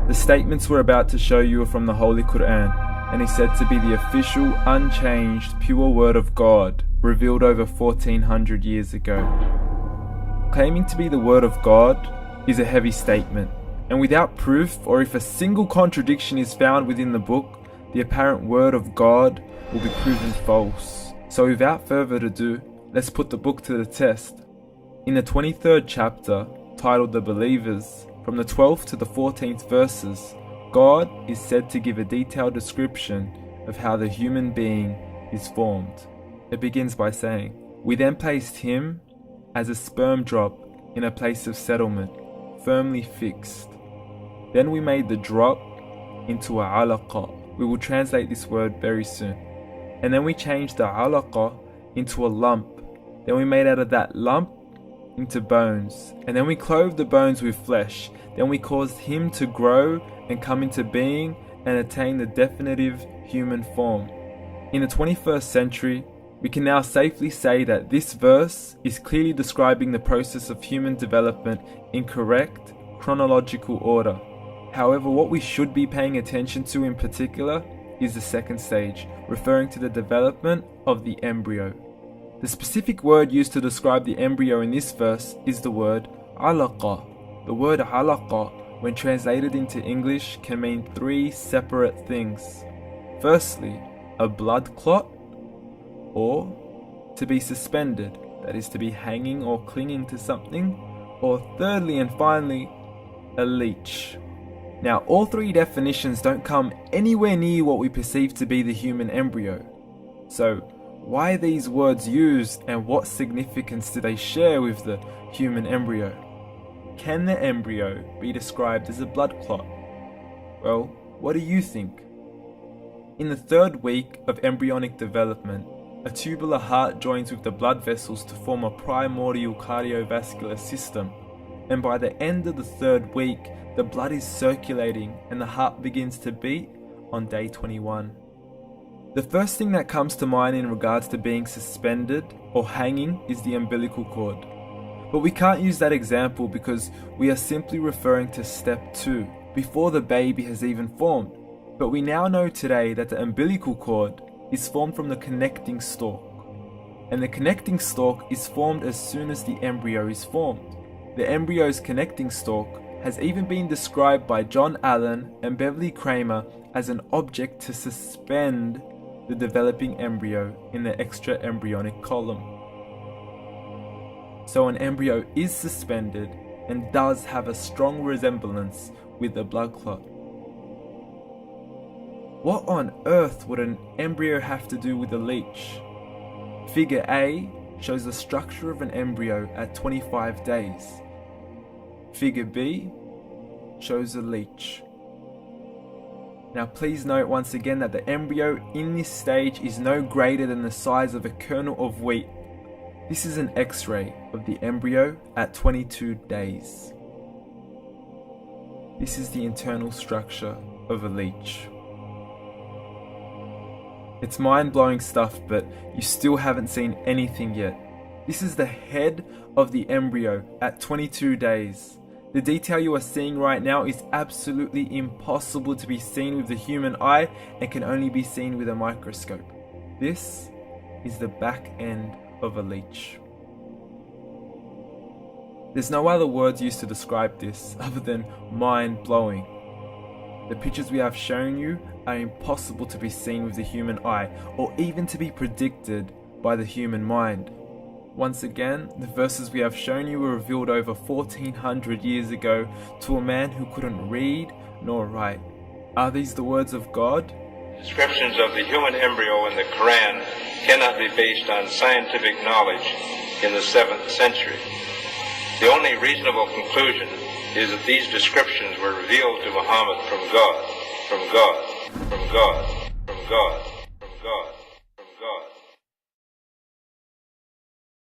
The statements we're about to show you are from the Holy Quran, and is said to be the official, unchanged, pure word of God, revealed over 1400 years ago. Claiming to be the word of God is a heavy statement, and without proof, or if a single contradiction is found within the book, the apparent word of God will be proven false. So without further ado, let's put the book to the test. In the 23rd chapter, titled The Believers, from the 12th to the 14th verses, God is said to give a detailed description of how the human being is formed. It begins by saying, "We then placed him as a sperm drop in a place of settlement, firmly fixed. Then we made the drop into a alaqa." We will translate this word very soon. "And then we changed the alaqa into a lump. Then we made out of that lump into bones. And then we clothed the bones with flesh. Then we caused him to grow and come into being and attain the definitive human form." In the 21st century, we can now safely say that this verse is clearly describing the process of human development in correct chronological order. However, what we should be paying attention to in particular is the second stage, referring to the development of the embryo. The specific word used to describe the embryo in this verse is the word alaqa. The word alaqa, when translated into English, can mean three separate things. Firstly, a blood clot, or to be suspended, that is to be hanging or clinging to something, or thirdly and finally, a leech. Now, all three definitions don't come anywhere near what we perceive to be the human embryo. So, why are these words used, and what significance do they share with the human embryo? Can the embryo be described as a blood clot? Well, what do you think? In the 3rd week of embryonic development, a tubular heart joins with the blood vessels to form a primordial cardiovascular system, and by the end of the 3rd week, the blood is circulating and the heart begins to beat on day 21. The first thing that comes to mind in regards to being suspended or hanging is the umbilical cord. But we can't use that example because we are simply referring to step 2, before the baby has even formed. But we now know today that the umbilical cord is formed from the connecting stalk, and the connecting stalk is formed as soon as the embryo is formed. The embryo's connecting stalk has even been described by John Allen and Beverly Kramer as an object to suspend the developing embryo in the extra-embryonic column. So an embryo is suspended and does have a strong resemblance with the blood clot. What on earth would an embryo have to do with a leech? Figure A shows the structure of an embryo at 25 days. Figure B shows a leech. Now please note once again that the embryo in this stage is no greater than the size of a kernel of wheat. This is an X-ray of the embryo at 22 days. This is the internal structure of a leech. It's mind-blowing stuff, but you still haven't seen anything yet. This is the head of the embryo at 22 days. The detail you are seeing right now is absolutely impossible to be seen with the human eye and can only be seen with a microscope. This is the back end of a leech. There's no other words used to describe this other than mind-blowing. The pictures we have shown you are impossible to be seen with the human eye or even to be predicted by the human mind. Once again, the verses we have shown you were revealed over 1400 years ago to a man who couldn't read nor write. Are these the words of God? Descriptions of the human embryo in the Quran cannot be based on scientific knowledge in the 7th century. The only reasonable conclusion is that these descriptions were revealed to Muhammad from God, from God, from God, from God.